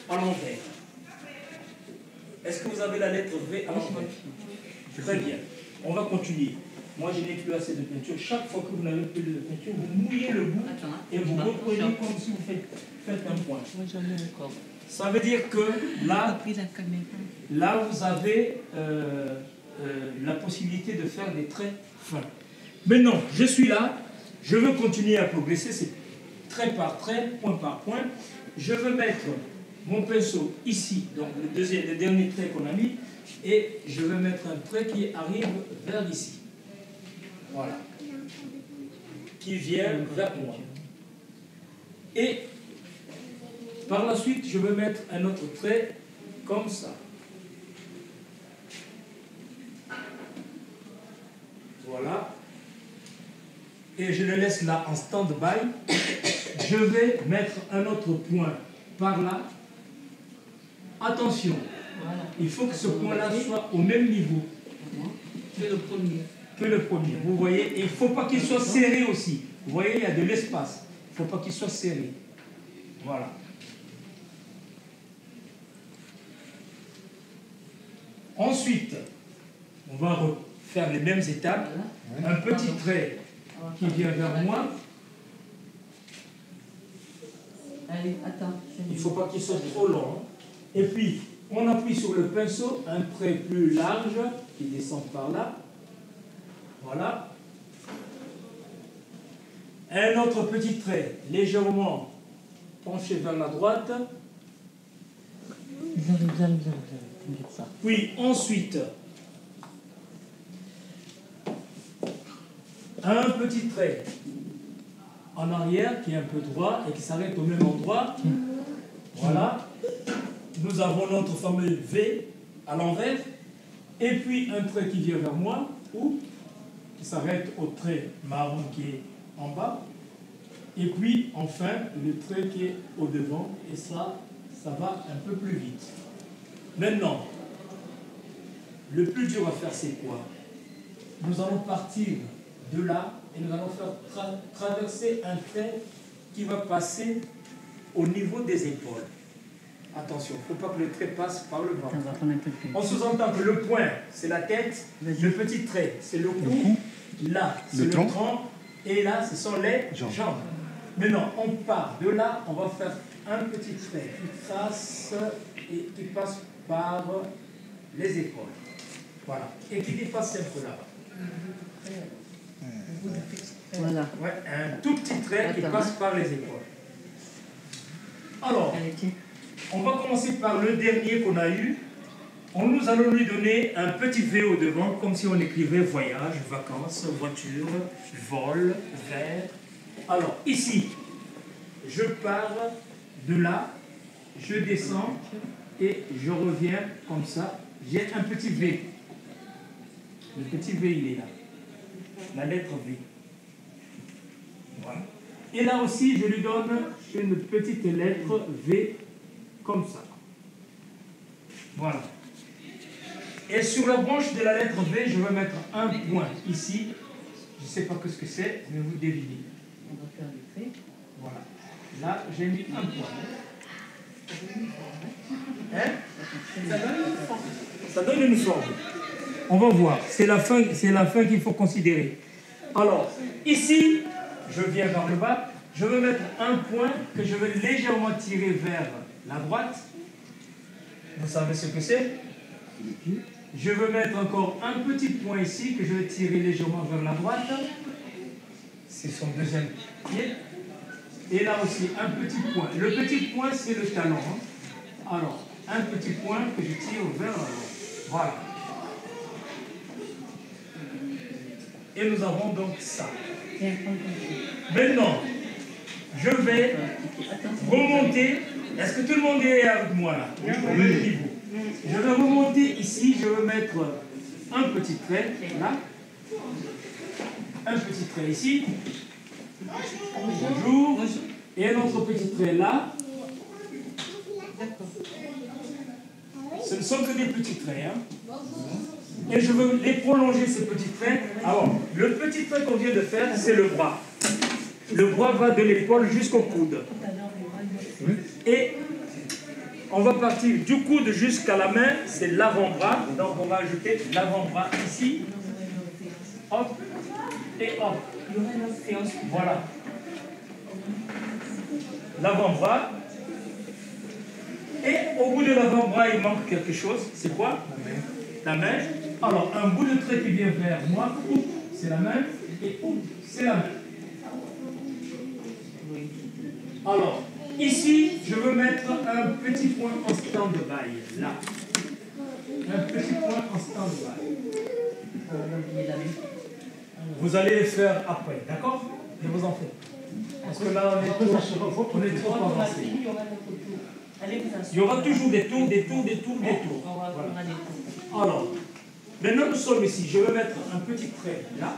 à l'envers. Est-ce que vous avez la lettre V à l'envers? Très bien. On va continuer. Moi, je n'ai plus assez de peinture. Chaque fois que vous n'avez plus de peinture, vous mouillez le bout et vous reprenez comme si vous faites un point. Ça veut dire que là vous avez la possibilité de faire des traits fins. Maintenant, je suis là, je veux continuer à progresser, c'est trait par trait, point par point. Je veux mettre mon pinceau ici, donc le dernier trait qu'on a mis, et je vais mettre un trait qui arrive vers ici. Voilà. Qui vient vers moi. Et par la suite, je vais mettre un autre trait comme ça. Voilà. Et je le laisse là en stand-by. Je vais mettre un autre point par là. Attention, il faut que ce point-là soit au même niveau que le premier. Que le premier. Vous voyez, et il ne faut pas qu'il soit serré aussi. Vous voyez, il y a de l'espace. Il ne faut pas qu'il soit serré. Voilà. Ensuite, on va refaire les mêmes étapes. Un petit trait qui vient vers moi. Allez, attends. Il ne faut pas qu'il soit trop long. Et puis, on appuie sur le pinceau, un trait plus large qui descend par là. Voilà. Un autre petit trait, légèrement penché vers la droite. Puis ensuite, un petit trait en arrière qui est un peu droit et qui s'arrête au même endroit. Voilà. Nous avons notre fameux V à l'envers. Et puis un trait qui vient vers moi ou qui s'arrête au trait marron qui est en bas. Et puis enfin le trait qui est au devant. Et ça va un peu plus vite. Maintenant, le plus dur à faire, c'est quoi? Nous allons partir de là et nous allons faire traverser un trait qui va passer au niveau des épaules. Attention, il ne faut pas que le trait passe par le bas. On sous-entend que le point, c'est la tête, le petit trait, c'est le cou, là, c'est le tronc, et là, ce sont les jambes. Maintenant, on part de là, on va faire un petit trait qui trace et qui passe par les épaules. Voilà. Et qui dépasse un peu là-bas. Voilà. Ouais, un tout petit trait qui passe par les épaules. Alors, on va commencer par le dernier qu'on a eu. Nous allons lui donner un petit V au devant, comme si on écrivait voyage, vacances, voiture, vol, verre. Alors, ici, je pars de là, je descends et je reviens comme ça. J'ai un petit V. Le petit V, il est là. La lettre V. Voilà. Et là aussi, je lui donne une petite lettre V comme ça. Voilà. Et sur la branche de la lettre V, je vais mettre un point ici. Je ne sais pas ce que c'est, mais vous devinez. On va faire le trait. Voilà. Là, j'ai mis un point. Hein? Ça donne une forme. On va voir. C'est la fin qu'il faut considérer. Alors, ici, je viens vers le bas. Je vais mettre un point que je vais légèrement tirer vers la droite. Vous savez ce que c'est? Je vais mettre encore un petit point ici que je vais tirer légèrement vers la droite. C'est son deuxième pied. Et là aussi, un petit point. Le petit point, c'est le talon. Alors, un petit point que je tire vers la droite. Voilà. Et nous avons donc ça. Maintenant, je vais remonter. Est-ce que tout le monde est avec moi là? Au même niveau. Je vais remonter ici. Je vais mettre un petit trait là. Un petit trait ici. Bonjour. Et un autre petit trait là. Ce ne sont que des petits traits. Hein. Et je veux les prolonger, ces petits traits. Alors, le petit trait qu'on vient de faire, c'est le bras. Le bras va de l'épaule jusqu'au coude. Et on va partir du coude jusqu'à la main, c'est l'avant-bras. Donc on va ajouter l'avant-bras ici. Hop. Et hop. Voilà. L'avant-bras. Et au bout de l'avant-bras, il manque quelque chose. C'est quoi? La main. Alors, un bout de trait qui vient vers moi, c'est la main. Et c'est la main. Alors, ici, je veux mettre un petit point en stand-by. Là. Un petit point en stand-by. Vous allez les faire après, d'accord? Ne vous en faites pas. Parce que là, on est trop avancé. Il y aura toujours des tours, des tours, des tours, des tours. Voilà. Alors, maintenant nous sommes ici. Je vais mettre un petit trait là.